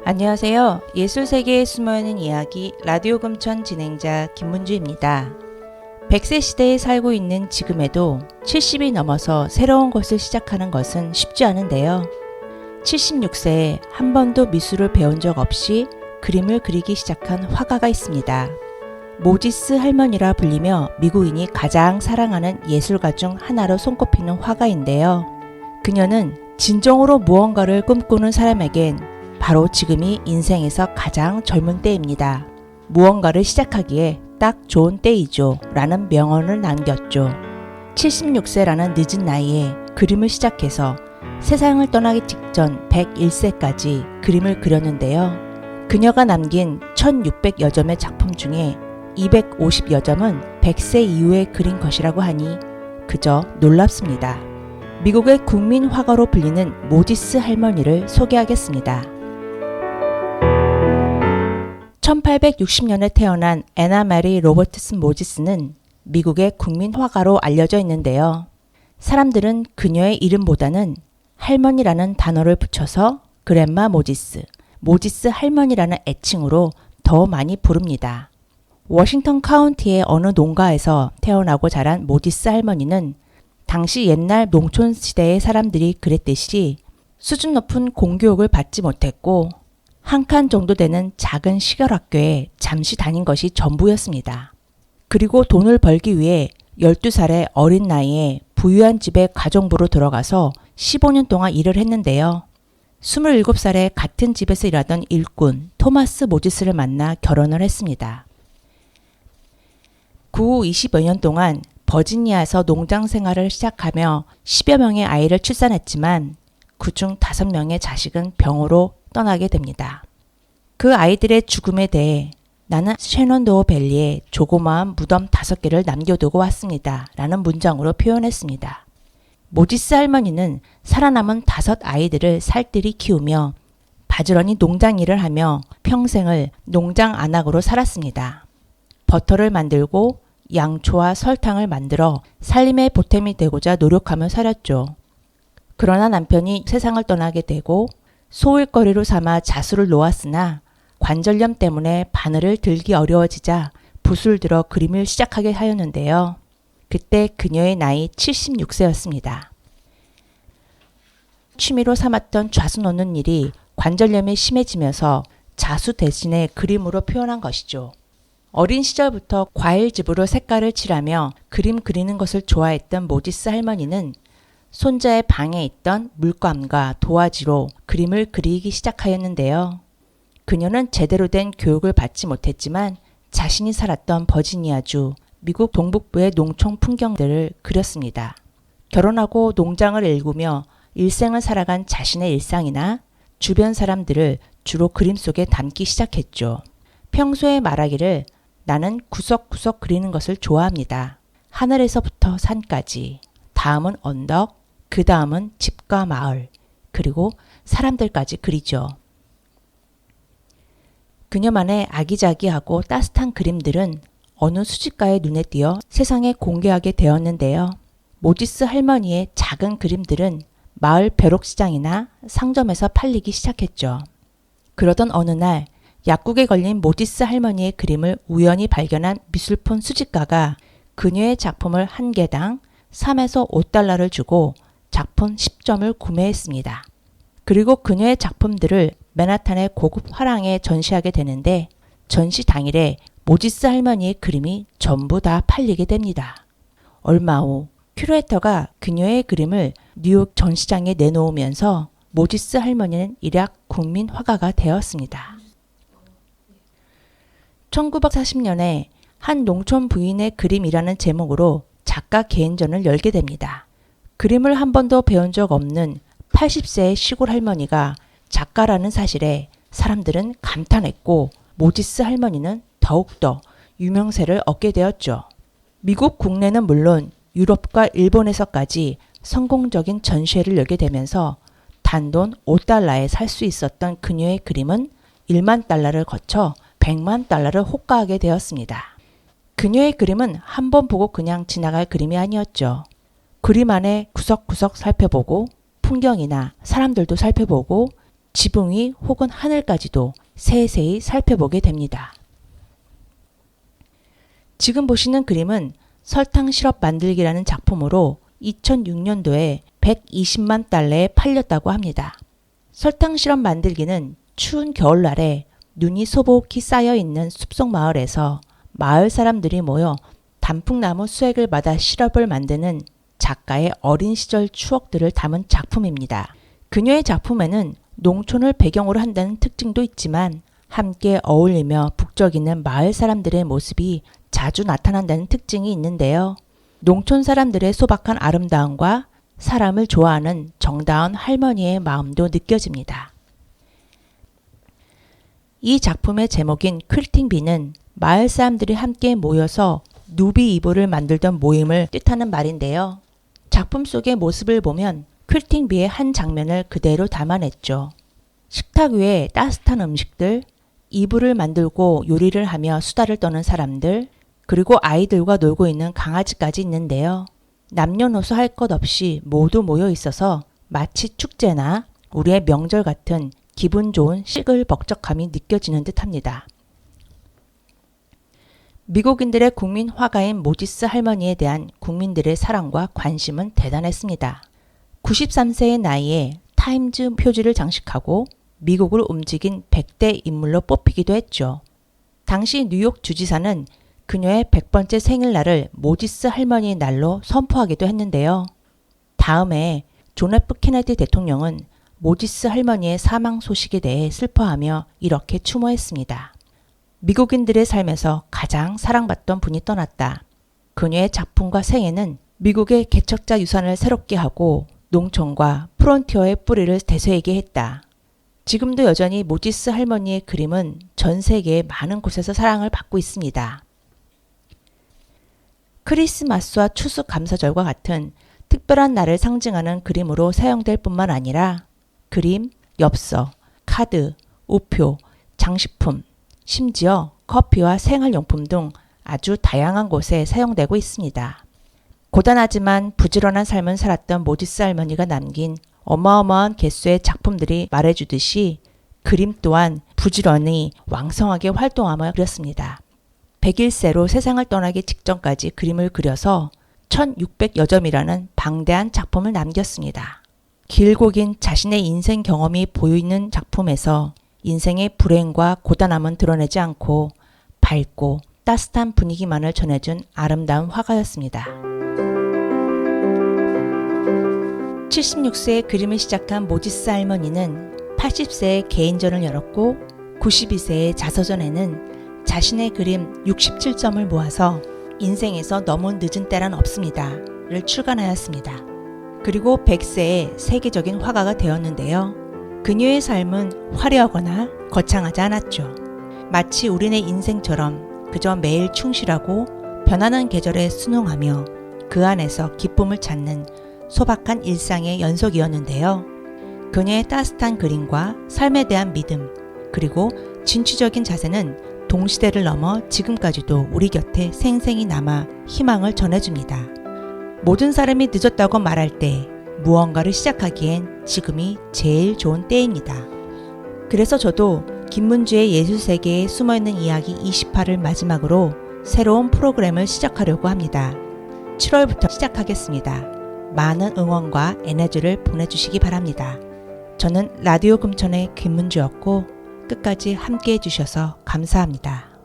안녕하세요. 예술세계에 숨어있는 이야기 라디오 금천 진행자 김문주입니다. 100세 시대에 살고 있는 지금에도 70이 넘어서 새로운 것을 시작하는 것은 쉽지 않은데요. 76세에 한 번도 미술을 배운 적 없이 그림을 그리기 시작한 화가가 있습니다. 모지스 할머니라 불리며 미국인이 가장 사랑하는 예술가 중 하나로 손꼽히는 화가인데요. 그녀는 진정으로 무언가를 꿈꾸는 사람에겐 바로 지금이 인생에서 가장 젊은 때입니다. 무언가를 시작하기에 딱 좋은 때이죠 라는 명언을 남겼죠. 76세라는 늦은 나이에 그림을 시작해서 세상을 떠나기 직전 101세까지 그림을 그렸는데요. 그녀가 남긴 1600여 점의 작품 중에 250여 점은 100세 이후에 그린 것이라고 하니 그저 놀랍습니다. 미국의 국민 화가로 불리는 모지스 할머니를 소개하겠습니다. 1860년에 태어난 애나 메리 로버트슨 모지스는 미국의 국민 화가로 알려져 있는데요. 사람들은 그녀의 이름보다는 할머니라는 단어를 붙여서 그랜마 모지스, 모지스 할머니라는 애칭으로 더 많이 부릅니다. 워싱턴 카운티의 어느 농가에서 태어나고 자란 모지스 할머니는 당시 옛날 농촌 시대의 사람들이 그랬듯이 수준 높은 공교육을 받지 못했고 한 칸 정도 되는 작은 시골학교에 잠시 다닌 것이 전부였습니다. 그리고 돈을 벌기 위해 12살의 어린 나이에 부유한 집에 가정부로 들어가서 15년 동안 일을 했는데요. 27살에 같은 집에서 일하던 일꾼 토마스 모지스를 만나 결혼을 했습니다. 그 후 20여 년 동안 버지니아에서 농장 생활을 시작하며 10여 명의 아이를 출산했지만 그중 5명의 자식은 병으로 떠나게 됩니다. 그 아이들의 죽음에 대해 나는 셰넌도어 밸리에 조그마한 무덤 5개를 남겨두고 왔습니다. 라는 문장으로 표현했습니다. 모지스 할머니는 살아남은 5 아이들을 살뜰히 키우며 바지런히 농장 일을 하며 평생을 농장 안악으로 살았습니다. 버터를 만들고 양초와 설탕을 만들어 살림의 보탬이 되고자 노력하며 살았죠. 그러나 남편이 세상을 떠나게 되고 소일거리로 삼아 자수를 놓았으나 관절염 때문에 바늘을 들기 어려워지자 붓을 들어 그림을 시작하게 하였는데요. 그때 그녀의 나이 76세였습니다. 취미로 삼았던 좌수 놓는 일이 관절염이 심해지면서 자수 대신에 그림으로 표현한 것이죠. 어린 시절부터 과일즙으로 색깔을 칠하며 그림 그리는 것을 좋아했던 모지스 할머니는 손자의 방에 있던 물감과 도화지로 그림을 그리기 시작하였는데요. 그녀는 제대로 된 교육을 받지 못했지만 자신이 살았던 버지니아주 미국 동북부의 농촌 풍경들을 그렸습니다. 결혼하고 농장을 일구며 일생을 살아간 자신의 일상이나 주변 사람들을 주로 그림 속에 담기 시작했죠. 평소에 말하기를 나는 구석구석 그리는 것을 좋아합니다. 하늘에서부터 산까지, 다음은 언덕, 그 다음은 집과 마을, 그리고 사람들까지 그리죠. 그녀만의 아기자기하고 따뜻한 그림들은 어느 수집가의 눈에 띄어 세상에 공개하게 되었는데요. 모지스 할머니의 작은 그림들은 마을 벼룩시장이나 상점에서 팔리기 시작했죠. 그러던 어느 날 약국에 걸린 모지스 할머니의 그림을 우연히 발견한 미술품 수집가가 그녀의 작품을 한 개당 3에서 5달러를 주고 작품 10점을 구매했습니다. 그리고 그녀의 작품들을 맨하탄의 고급 화랑에 전시하게 되는데 전시 당일에 모지스 할머니의 그림이 전부 다 팔리게 됩니다. 얼마 후 큐레이터가 그녀의 그림을 뉴욕 전시장에 내놓으면서 모지스 할머니는 일약 국민 화가가 되었습니다. 1940년에 한 농촌 부인의 그림이라는 제목으로 작가 개인전을 열게 됩니다. 그림을 한 번도 배운 적 없는 80세의 시골 할머니가 작가라는 사실에 사람들은 감탄했고 모지스 할머니는 더욱더 유명세를 얻게 되었죠. 미국 국내는 물론 유럽과 일본에서까지 성공적인 전시회를 열게 되면서 단돈 5달러에 살 수 있었던 그녀의 그림은 1만 달러를 거쳐 100만 달러를 호가하게 되었습니다. 그녀의 그림은 한 번 보고 그냥 지나갈 그림이 아니었죠. 그림 안에 구석구석 살펴보고 풍경이나 사람들도 살펴보고 지붕 위 혹은 하늘까지도 세세히 살펴보게 됩니다. 지금 보시는 그림은 설탕 시럽 만들기라는 작품으로 2006년도에 120만 달러에 팔렸다고 합니다. 설탕 시럽 만들기는 추운 겨울날에 눈이 소복히 쌓여있는 숲속 마을에서 마을 사람들이 모여 단풍나무 수액을 받아 시럽을 만드는 작가의 어린 시절 추억들을 담은 작품입니다. 그녀의 작품에는 농촌을 배경으로 한다는 특징도 있지만 함께 어울리며 북적이는 마을 사람들의 모습이 자주 나타난다는 특징이 있는데요. 농촌 사람들의 소박한 아름다움과 사람을 좋아하는 정다운 할머니의 마음도 느껴집니다. 이 작품의 제목인 퀼팅비는 마을 사람들이 함께 모여서 누비 이불을 만들던 모임을 뜻하는 말인데요. 작품 속의 모습을 보면 퀼팅비의 한 장면을 그대로 담아냈죠. 식탁 위에 따뜻한 음식들, 이불을 만들고 요리를 하며 수다를 떠는 사람들, 그리고 아이들과 놀고 있는 강아지까지 있는데요. 남녀노소 할 것 없이 모두 모여 있어서 마치 축제나 우리의 명절 같은 기분 좋은 시끌벅적함이 느껴지는 듯합니다. 미국인들의 국민 화가인 모지스 할머니에 대한 국민들의 사랑과 관심은 대단했습니다. 93세의 나이에 타임즈 표지를 장식하고 미국을 움직인 100대 인물로 뽑히기도 했죠. 당시 뉴욕 주지사는 그녀의 100번째 생일날을 모지스 할머니의 날로 선포하기도 했는데요. 다음해 존 F 케네디 대통령은 모지스 할머니의 사망 소식에 대해 슬퍼하며 이렇게 추모했습니다. 미국인들의 삶에서 가장 사랑받던 분이 떠났다. 그녀의 작품과 생애는 미국의 개척자 유산을 새롭게 하고 농촌과 프론티어의 뿌리를 되새기게 했다. 지금도 여전히 모지스 할머니의 그림은 전 세계의 많은 곳에서 사랑을 받고 있습니다. 크리스마스와 추수감사절과 같은 특별한 날을 상징하는 그림으로 사용될 뿐만 아니라 그림, 엽서, 카드, 우표, 장식품, 심지어 커피와 생활용품 등 아주 다양한 곳에 사용되고 있습니다. 고단하지만 부지런한 삶을 살았던 모지스 할머니가 남긴 어마어마한 개수의 작품들이 말해주듯이 그림 또한 부지런히 왕성하게 활동하며 그렸습니다. 101세로 세상을 떠나기 직전까지 그림을 그려서 1600여 점이라는 방대한 작품을 남겼습니다. 길고 긴 자신의 인생 경험이 보이는 작품에서 인생의 불행과 고단함은 드러내지 않고 밝고 따뜻한 분위기만을 전해준 아름다운 화가였습니다. 76세에 그림을 시작한 모지스 할머니는 80세에 개인전을 열었고 92세의 자서전에는 자신의 그림 67점을 모아서 인생에서 너무 늦은 때란 없습니다를 출간하였습니다. 그리고 100세에 세계적인 화가가 되었는데요. 그녀의 삶은 화려하거나 거창하지 않았죠. 마치 우리네 인생처럼 그저 매일 충실하고 변하는 계절에 순응하며 그 안에서 기쁨을 찾는 소박한 일상의 연속이었는데요. 그녀의 따뜻한 그림과 삶에 대한 믿음, 그리고 진취적인 자세는 동시대를 넘어 지금까지도 우리 곁에 생생히 남아 희망을 전해줍니다. 모든 사람이 늦었다고 말할 때 무언가를 시작하기엔 지금이 제일 좋은 때입니다. 그래서 저도 김문주의 예술세계에 숨어있는 이야기 28을 마지막으로 새로운 프로그램을 시작하려고 합니다. 7월부터 시작하겠습니다. 많은 응원과 에너지를 보내주시기 바랍니다. 저는 라디오 금천의 김문주였고 끝까지 함께 해주셔서 감사합니다.